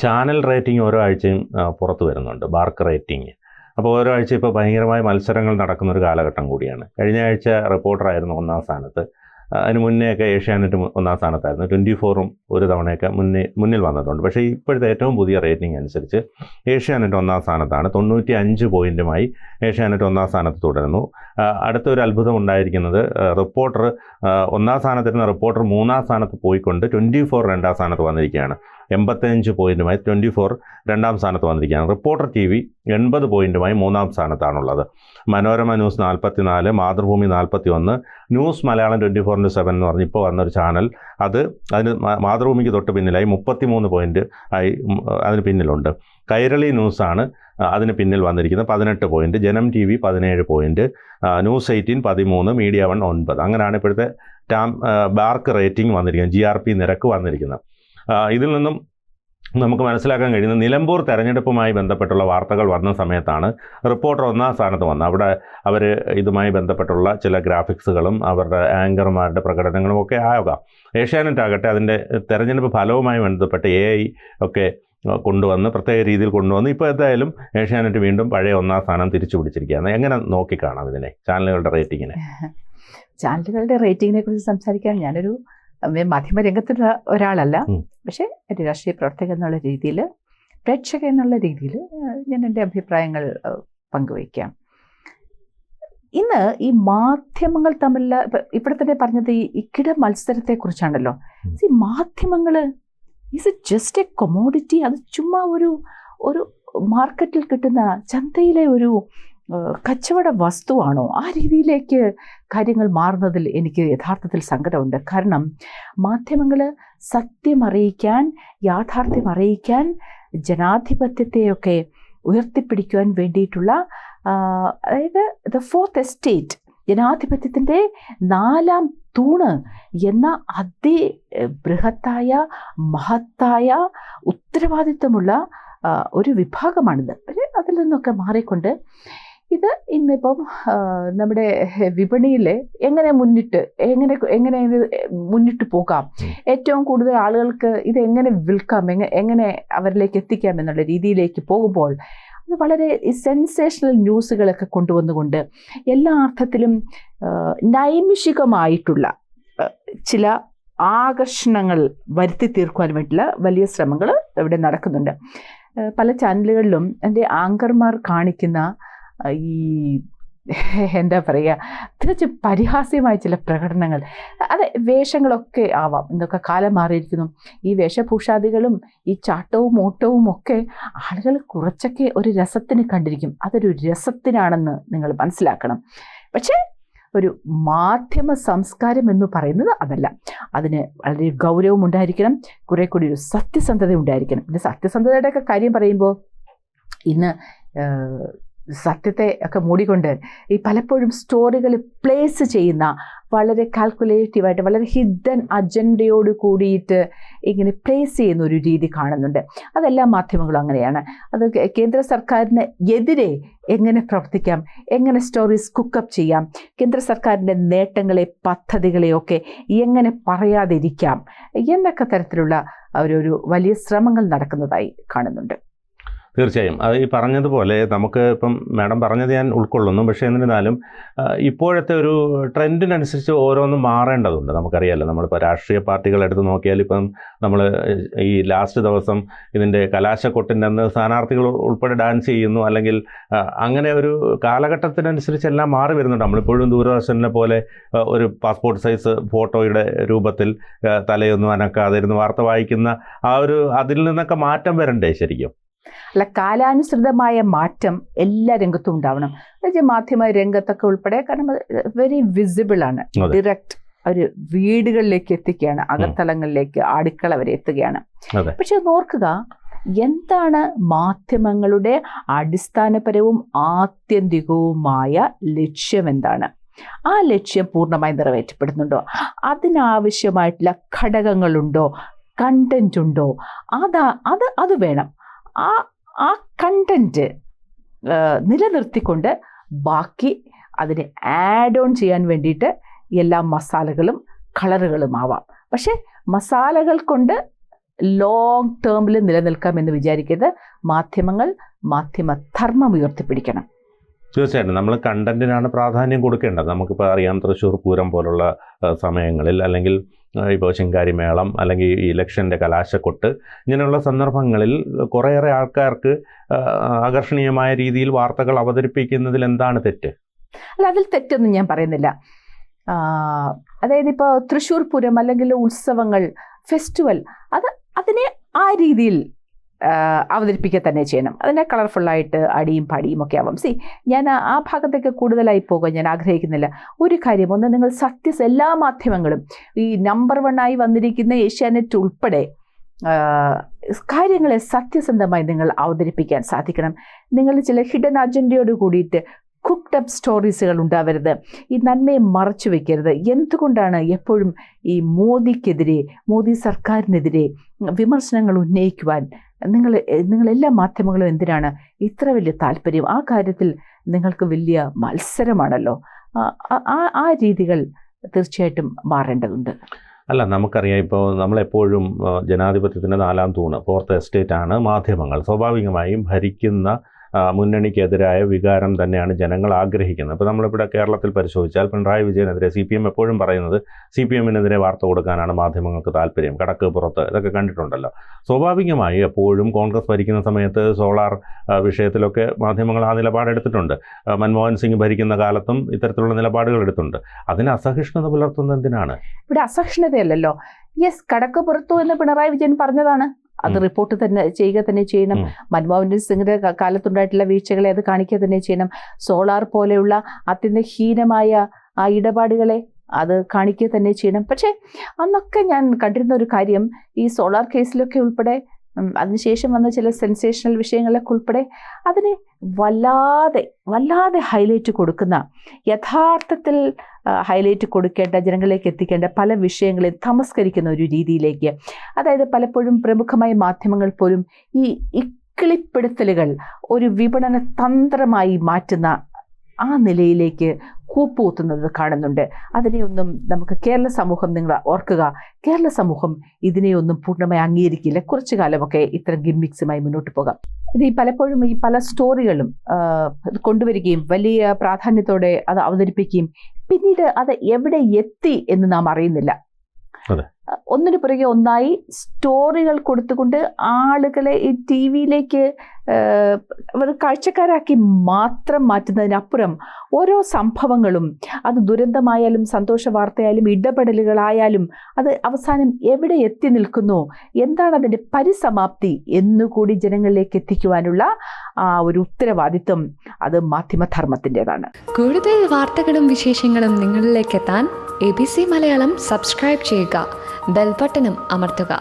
Channel rating ഓരോ ആഴ്ചയും പുറത്തു വരുന്നുണ്ട്, ബാർക്ക് റേറ്റിംഗ്. അപ്പോൾ ഓരോ ആഴ്ച ഇപ്പോൾ ഭയങ്കരമായ മത്സരങ്ങൾ നടക്കുന്ന ഒരു കാലഘട്ടം കൂടിയാണ്. കഴിഞ്ഞ ആഴ്ച റിപ്പോർട്ടറായിരുന്നു 1-ാം സ്ഥാനത്ത്. അതിന് മുന്നേയൊക്കെ ഏഷ്യാനെറ്റ് 1-ാം സ്ഥാനത്തായിരുന്നു. 24ഉം ഒരു തവണയൊക്കെ മുന്നിൽ വന്നിട്ടുണ്ട്. പക്ഷേ ഇപ്പോഴത്തെ ഏറ്റവും പുതിയ റേറ്റിംഗ് അനുസരിച്ച് ഏഷ്യാനെറ്റ് 1-ാം സ്ഥാനത്താണ്. 95 പോയിൻറ്റുമായി ഏഷ്യാനെറ്റ് 1-ാം സ്ഥാനത്ത് തുടരുന്നു. അടുത്തൊരു അത്ഭുതം ഉണ്ടായിരിക്കുന്നത്, റിപ്പോർട്ടർ 1-ാം സ്ഥാനത്തിരുന്ന റിപ്പോർട്ടർ 3-ാം സ്ഥാനത്ത് പോയിക്കൊണ്ട് 24 2-ാം സ്ഥാനത്ത് വന്നിരിക്കുകയാണ്. 85 പോയിൻറ്റുമായി 24 2-ാം സ്ഥാനത്ത് വന്നിരിക്കുകയാണ്. റിപ്പോർട്ടർ TV 80 പോയിൻറ്റുമായി 3-ാം സ്ഥാനത്താണുള്ളത്. മനോരമ ന്യൂസ് 44, മാതൃഭൂമി 41, ന്യൂസ് മലയാളം 24/7 എന്ന് പറഞ്ഞ് ഇപ്പോൾ വന്നൊരു ചാനൽ, അതിന് മാതൃഭൂമിക്ക് തൊട്ട് പിന്നിലായി 33 പോയിൻറ്റ് ആയി അതിന് പിന്നിലുണ്ട്. കൈരളി ന്യൂസാണ് അതിന് പിന്നിൽ വന്നിരിക്കുന്നത്, 18 പോയിൻറ്റ്. ജനം TV 17 പോയിൻറ്റ്, ന്യൂസ് 18 13, മീഡിയ 1 9. അങ്ങനെയാണ് ഇപ്പോഴത്തെ ബാർക്ക് റേറ്റിംഗ് വന്നിരിക്കുന്നത്, GRP നിരക്ക് വന്നിരിക്കുന്നത്. ഇതിൽ നിന്നും നമുക്ക് മനസ്സിലാക്കാൻ കഴിയുന്നത്, നിലമ്പൂർ തെരഞ്ഞെടുപ്പുമായി ബന്ധപ്പെട്ടുള്ള വാർത്തകൾ വന്ന സമയത്താണ് റിപ്പോർട്ടർ 1-ാം സ്ഥാനത്ത് വന്നത്. അവിടെ അവർ ഇതുമായി ബന്ധപ്പെട്ടുള്ള ചില ഗ്രാഫിക്സുകളും അവരുടെ ആങ്കർമാരുടെ പ്രകടനങ്ങളും ഒക്കെ ആകാം. ഏഷ്യാനെറ്റ് ആകട്ടെ അതിൻ്റെ തെരഞ്ഞെടുപ്പ് ഫലവുമായി ബന്ധപ്പെട്ട് AI ഒക്കെ കൊണ്ടുവന്ന് പ്രത്യേക രീതിയിൽ കൊണ്ടുവന്ന് ഇപ്പോൾ എന്തായാലും ഏഷ്യാനെറ്റ് വീണ്ടും പഴയ 1-ാം സ്ഥാനം തിരിച്ചു പിടിച്ചിരിക്കുകയാണ്. എങ്ങനെ നോക്കിക്കാണാം ഇതിനെ, ചാനലുകളുടെ റേറ്റിങ്ങിനെ? ചാനലുകളുടെ റേറ്റിങ്ങിനെ കുറിച്ച് സംസാരിക്കാൻ ഞാനൊരു മാധ്യമരംഗത്തുള്ള ഒരാളല്ല. പക്ഷേ ഒരു രാഷ്ട്രീയ പ്രവർത്തകൻ എന്നുള്ള രീതിയിൽ, പ്രേക്ഷകൻ എന്നുള്ള രീതിയിൽ ഞാൻ എൻ്റെ അഭിപ്രായങ്ങൾ പങ്കുവയ്ക്കാം. ഇന്ന് ഈ മാധ്യമങ്ങൾ തമ്മിലുള്ള, ഇവിടെ തന്നെ പറഞ്ഞത് ഈ കിട മത്സരത്തെക്കുറിച്ചാണല്ലോ. ഈ മാധ്യമങ്ങൾ is it just A commodity? അത് ചുമ്മാ ഒരു മാർക്കറ്റിൽ കിട്ടുന്ന, ചന്തയിലെ ഒരു കച്ചവട വസ്തുവാണോ? ആ രീതിയിലേക്ക് കാര്യങ്ങൾ മാറുന്നതിൽ എനിക്ക് യഥാർത്ഥത്തിൽ സങ്കടമുണ്ട്. കാരണം മാധ്യമങ്ങൾ സത്യം അറിയിക്കാൻ, യാഥാർത്ഥ്യം അറിയിക്കാൻ, ജനാധിപത്യത്തെയൊക്കെ ഉയർത്തിപ്പിടിക്കുവാൻ വേണ്ടിയിട്ടുള്ള, അതായത് ദ ഫോർത്ത് എസ്റ്റേറ്റ്, ജനാധിപത്യത്തിൻ്റെ 4-ാം തൂണ് എന്ന അതിബൃഹത്തായ മഹത്തായ ഉത്തരവാദിത്വമുള്ള ഒരു വിഭാഗമാണിത്. പക്ഷേ അതിൽ നിന്നൊക്കെ മാറിക്കൊണ്ട് ഇത് ഇന്നിപ്പം നമ്മുടെ വിപണിയിൽ എങ്ങനെ മുന്നിട്ട് പോകാം, ഏറ്റവും കൂടുതൽ ആളുകൾക്ക് ഇത് എങ്ങനെ വിൽക്കാം, എങ്ങനെ അവരിലേക്ക് എത്തിക്കാം എന്നുള്ള രീതിയിലേക്ക് പോകുമ്പോൾ അത് വളരെ സെൻസേഷണൽ ന്യൂസുകളൊക്കെ കൊണ്ടുവന്നുകൊണ്ട് എല്ലാ അർത്ഥത്തിലും നൈമിഷികമായിട്ടുള്ള ചില ആകർഷണങ്ങൾ വരുത്തി തീർക്കുവാൻ വേണ്ടിയുള്ള വലിയ ശ്രമങ്ങൾ ഇവിടെ നടക്കുന്നുണ്ട്. പല ചാനലുകളിലും എൻ്റെ ആങ്കർമാർ കാണിക്കുന്ന ഈ എന്താ പറയുക, തികച്ചും പരിഹാസ്യമായ ചില പ്രകടനങ്ങൾ, അതെ വേഷങ്ങളൊക്കെ ആവാം, ഇതൊക്കെ കാലം മാറിയിരിക്കുന്നു. ഈ വേഷഭൂഷാദികളും ഈ ചാട്ടവും ഓട്ടവും ഒക്കെ ആളുകൾ കുറച്ചൊക്കെ ഒരു രസത്തിന് കണ്ടിരിക്കും. അതൊരു രസത്തിനാണെന്ന് നിങ്ങൾ മനസ്സിലാക്കണം. പക്ഷേ ഒരു മാധ്യമ സംസ്കാരം എന്ന് പറയുന്നത് അതല്ല. അതിന് വളരെ ഗൗരവം ഉണ്ടായിരിക്കണം, കുറെ കൂടി ഒരു സത്യസന്ധത ഉണ്ടായിരിക്കണം. പിന്നെ സത്യസന്ധതയുടെയൊക്കെ കാര്യം പറയുമ്പോൾ ഇന്ന് സത്യത്തെ ഒക്കെ മൂടിക്കൊണ്ട് ഈ പലപ്പോഴും സ്റ്റോറികൾ പ്ലേസ് ചെയ്യുന്ന, വളരെ കാൽക്കുലേറ്റീവായിട്ട്, വളരെ ഹിഡൻ അജണ്ടയോട് കൂടിയിട്ട് ഇങ്ങനെ പ്ലേസ് ചെയ്യുന്ന ഒരു രീതി കാണുന്നുണ്ട്. അതെല്ലാ മാധ്യമങ്ങളും അങ്ങനെയാണ്. അത് കേന്ദ്ര സർക്കാരിന് എതിരെ എങ്ങനെ പ്രവർത്തിക്കാം, എങ്ങനെ സ്റ്റോറീസ് കുക്കപ്പ് ചെയ്യാം, കേന്ദ്ര സർക്കാരിൻ്റെ നേട്ടങ്ങളെ, പദ്ധതികളെയൊക്കെ എങ്ങനെ പറയാതിരിക്കാം എന്നൊക്കെ തരത്തിലുള്ള ഒരു വലിയ ശ്രമങ്ങൾ നടക്കുന്നതായി കാണുന്നുണ്ട്. തീർച്ചയായും അത് ഈ പറഞ്ഞതുപോലെ നമുക്ക് ഇപ്പം മാഡം പറഞ്ഞത് ഞാൻ ഉൾക്കൊള്ളുന്നു. പക്ഷേ എന്നിരുന്നാലും ഇപ്പോഴത്തെ ഒരു ട്രെൻഡിനനുസരിച്ച് ഓരോന്നും മാറേണ്ടതുണ്ട്. നമുക്കറിയാമല്ലോ, നമ്മളിപ്പോൾ രാഷ്ട്രീയ പാർട്ടികൾ എടുത്ത് നോക്കിയാൽ ഇപ്പം നമ്മൾ ഈ ലാസ്റ്റ് ദിവസം ഇതിൻ്റെ കലാശക്കൊട്ടിൻ്റെ അന്ന് സ്ഥാനാർത്ഥികൾ ഉൾപ്പെടെ ഡാൻസ് ചെയ്യുന്നു, അല്ലെങ്കിൽ അങ്ങനെ ഒരു കാലഘട്ടത്തിനനുസരിച്ച് എല്ലാം മാറി വരുന്നുണ്ട്. നമ്മളിപ്പോഴും ദൂരദർശനെ പോലെ ഒരു പാസ്പോർട്ട് സൈസ് ഫോട്ടോയുടെ രൂപത്തിൽ തലയൊന്നും അനക്കാതെ ഇരുന്ന് വാർത്ത വായിക്കുന്ന അതിൽ നിന്നൊക്കെ മാറ്റം വരണ്ടേ ശരിക്കും? അല്ല, കാലാനുസൃതമായ മാറ്റം എല്ലാ രംഗത്തും ഉണ്ടാവണം. മാധ്യമ രംഗത്തൊക്കെ ഉൾപ്പെടെ, കാരണം വെരി വിസിബിൾ ആണ്, ഡയറക്റ്റ് ഒരു വീടുകളിലേക്ക് എത്തിക്കുകയാണ്, അകത്തളങ്ങളിലേക്ക്, അടുക്കള വരെ എത്തുകയാണ്. പക്ഷെ ഓർക്കുക, എന്താണ് മാധ്യമങ്ങളുടെ അടിസ്ഥാനപരവും ആത്യന്തികവുമായ ലക്ഷ്യം? എന്താണ് ആ ലക്ഷ്യം? പൂർണ്ണമായി നിറവേറ്റപ്പെടുന്നുണ്ടോ? അതിനാവശ്യമായിട്ടുള്ള ഘടകങ്ങളുണ്ടോ? കണ്ടന്റ് ഉണ്ടോ? അത് വേണം. ആ കണ്ടന്റ് നിലനിർത്തിക്കൊണ്ട് ബാക്കി അതിനെ ആഡ് ഓൺ ചെയ്യാൻ വേണ്ടിയിട്ട് എല്ലാ മസാലകളും കളറുകളും ആവാം. പക്ഷെ മസാലകൾ കൊണ്ട് ലോങ് ടേമിൽ നിലനിൽക്കാമെന്ന് വിചാരിക്കരുത്. മാധ്യമധർമ്മം ഉയർത്തിപ്പിടിക്കണം. തീർച്ചയായിട്ടും നമ്മൾ കണ്ടന്റിനാണ് പ്രാധാന്യം കൊടുക്കേണ്ടത്. നമുക്കിപ്പോൾ അറിയാം, തൃശ്ശൂർ പൂരം പോലുള്ള സമയങ്ങളിൽ, അല്ലെങ്കിൽ ഇപ്പോൾ ശിങ്കാരിമേളം, അല്ലെങ്കിൽ ഈ ഇലക്ഷൻ്റെ കലാശക്കൊട്ട്, ഇങ്ങനെയുള്ള സന്ദർഭങ്ങളിൽ കുറേയേറെ ആൾക്കാർക്ക് ആകർഷണീയമായ രീതിയിൽ വാർത്തകൾ അവതരിപ്പിക്കുന്നതിൽ എന്താണ് തെറ്റ്? അല്ല, അതിൽ തെറ്റൊന്നും ഞാൻ പറയുന്നില്ല. അതായത് ഇപ്പോൾ തൃശ്ശൂർ പൂരം അല്ലെങ്കിൽ ഉത്സവങ്ങൾ, ഫെസ്റ്റിവൽ, അതിനെ ആ രീതിയിൽ അവതരിപ്പിക്കുക തന്നെ ചെയ്യണം. അതിനെ കളർഫുള്ളായിട്ട് അടിയും പാടിയും ഒക്കെ ആവാം. ഞാൻ ആ ഭാഗത്തേക്ക് കൂടുതലായി പോകാൻ ഞാൻ ആഗ്രഹിക്കുന്നില്ല. ഒരു കാര്യം, ഒന്ന്, നിങ്ങൾ എല്ലാ മാധ്യമങ്ങളും ഈ നമ്പർ 1 വന്നിരിക്കുന്ന ഏഷ്യാനെറ്റ് ഉൾപ്പെടെ കാര്യങ്ങളെ സത്യസന്ധമായി നിങ്ങൾ അവതരിപ്പിക്കാൻ സാധിക്കണം. നിങ്ങൾ ചില ഹിഡൻ അജണ്ടയോട് കൂടിയിട്ട് കുക്ക്ഡ് അപ്പ് സ്റ്റോറീസുകൾ ഉണ്ടാവരുത്. ഈ നന്മയെ മറച്ചു വെക്കരുത്. എന്തുകൊണ്ടാണ് എപ്പോഴും ഈ മോദി സർക്കാരിനെതിരെ വിമർശനങ്ങൾ ഉന്നയിക്കുവാൻ നിങ്ങളെല്ലാ മാധ്യമങ്ങളും എന്തിനാണ് ഇത്ര വലിയ താല്പര്യം? ആ കാര്യത്തിൽ നിങ്ങൾക്ക് വലിയ മത്സരമാണല്ലോ. ആ രീതികൾ തീർച്ചയായിട്ടും മാറേണ്ടതുണ്ട്. അല്ല, നമുക്കറിയാം, ഇപ്പോൾ നമ്മളെപ്പോഴും ജനാധിപത്യത്തിൻ്റെ 4ാം തൂണ്, 4th എസ്റ്റേറ്റ് ആണ് മാധ്യമങ്ങൾ. സ്വാഭാവികമായും ഭരിക്കുന്ന മുന്നണിക്കെതിരായ വികാരം തന്നെയാണ് ജനങ്ങൾ ആഗ്രഹിക്കുന്നത്. അപ്പോൾ നമ്മളിവിടെ കേരളത്തിൽ പരിശോധിച്ചാൽ പിണറായി വിജയനെതിരെ CPM എപ്പോഴും പറയുന്നത് CPMനെതിരെ വാർത്ത കൊടുക്കാനാണ് മാധ്യമങ്ങൾക്ക് താല്പര്യം. കടക്ക് പുറത്ത് ഇതൊക്കെ കണ്ടിട്ടുണ്ടല്ലോ. സ്വാഭാവികമായി എപ്പോഴും കോൺഗ്രസ് ഭരിക്കുന്ന സമയത്ത് സോളാർ വിഷയത്തിലൊക്കെ മാധ്യമങ്ങൾ ആ നിലപാടെടുത്തിട്ടുണ്ട്. മൻമോഹൻ സിംഗ് ഭരിക്കുന്ന കാലത്തും ഇത്തരത്തിലുള്ള നിലപാടുകൾ എടുത്തിട്ടുണ്ട്. അതിന് അസഹിഷ്ണുത പുലർത്തുന്നത് എന്തിനാണ്? ഇവിടെ അസഹിഷ്ണുതയല്ലല്ലോ. യെസ്, കടക്ക് പുറത്തു എന്ന് പിണറായി വിജയൻ പറഞ്ഞതാണ്. അത് റിപ്പോർട്ട് ചെയ്യുക തന്നെ ചെയ്യണം. മൻമോഹൻ സിംഗിന്റെ കാലത്തുണ്ടായിട്ടുള്ള വീഴ്ചകളെ അത് കാണിക്കുക തന്നെ ചെയ്യണം. സോളാർ പോലെയുള്ള അത്യന്തഹീനമായ ആ ഇടപാടുകളെ അത് കാണിക്കുക തന്നെ ചെയ്യണം. പക്ഷേ അന്നൊക്കെ ഞാൻ കണ്ടിരുന്ന ഒരു കാര്യം, ഈ സോളാർ കേസിലൊക്കെ ഉൾപ്പെടെ അതിനുശേഷം വന്ന ചില സെൻസേഷണൽ വിഷയങ്ങളൊക്കെ ഉൾപ്പെടെ അതിനെ വല്ലാതെ ഹൈലൈറ്റ് കൊടുക്കുന്ന, യഥാർത്ഥത്തിൽ ഹൈലൈറ്റ് കൊടുക്കേണ്ട, ജനങ്ങളിലേക്ക് എത്തിക്കേണ്ട പല വിഷയങ്ങളെയും തമസ്കരിക്കുന്ന ഒരു രീതിയിലേക്ക്, അതായത് പലപ്പോഴും പ്രമുഖമായ മാധ്യമങ്ങൾ പോലും ഈ ഇക്കിളിപ്പെടുത്തലുകൾ ഒരു വിപണന തന്ത്രമായി മാറ്റുന്ന ആ നിലയിലേക്ക് കൂപ്പുകുത്തുന്നത് കാണുന്നുണ്ട്. അതിനെയൊന്നും നമുക്ക് കേരള സമൂഹം, നിങ്ങൾ ഓർക്കുക, കേരള സമൂഹം ഇതിനെയൊന്നും പൂർണ്ണമായി അംഗീകരിക്കില്ല. കുറച്ചു കാലമൊക്കെ ഇത്തരം ഗിമ്മിക്സുമായി മുന്നോട്ട് പോകാം. ഇത് പലപ്പോഴും ഈ പല സ്റ്റോറികളും കൊണ്ടുവരികയും വലിയ പ്രാധാന്യത്തോടെ അത് അവതരിപ്പിക്കുകയും പിന്നീട് അത് എവിടെ എത്തി എന്ന് നാം അറിയുന്നില്ല. ഒന്നിനു പുറകെ ഒന്നായി സ്റ്റോറികൾ കൊടുത്തുകൊണ്ട് ആളുകളെ ഈ TV-യിലേക്ക് കാഴ്ചക്കാരാക്കി മാത്രം മാറ്റുന്നതിനപ്പുറം ഓരോ സംഭവങ്ങളും, അത് ദുരന്തമായാലും സന്തോഷ വാർത്തയായാലും ഇടപെടലുകളായാലും, അത് അവസാനം എവിടെ എത്തി നിൽക്കുന്നു, എന്താണ് അതിൻ്റെ പരിസമാപ്തി എന്നുകൂടി ജനങ്ങളിലേക്ക് എത്തിക്കുവാനുള്ള ഒരു ഉത്തരവാദിത്വം അത് മാധ്യമധർമ്മത്തിൻ്റെതാണ്. കൂടുതൽ വാർത്തകളും വിശേഷങ്ങളും നിങ്ങളിലേക്ക് എത്താൻ ABC മലയാളം സബ്സ്ക്രൈബ് ചെയ്യുക, ബെൽ ബട്ടണും അമർത്തുക.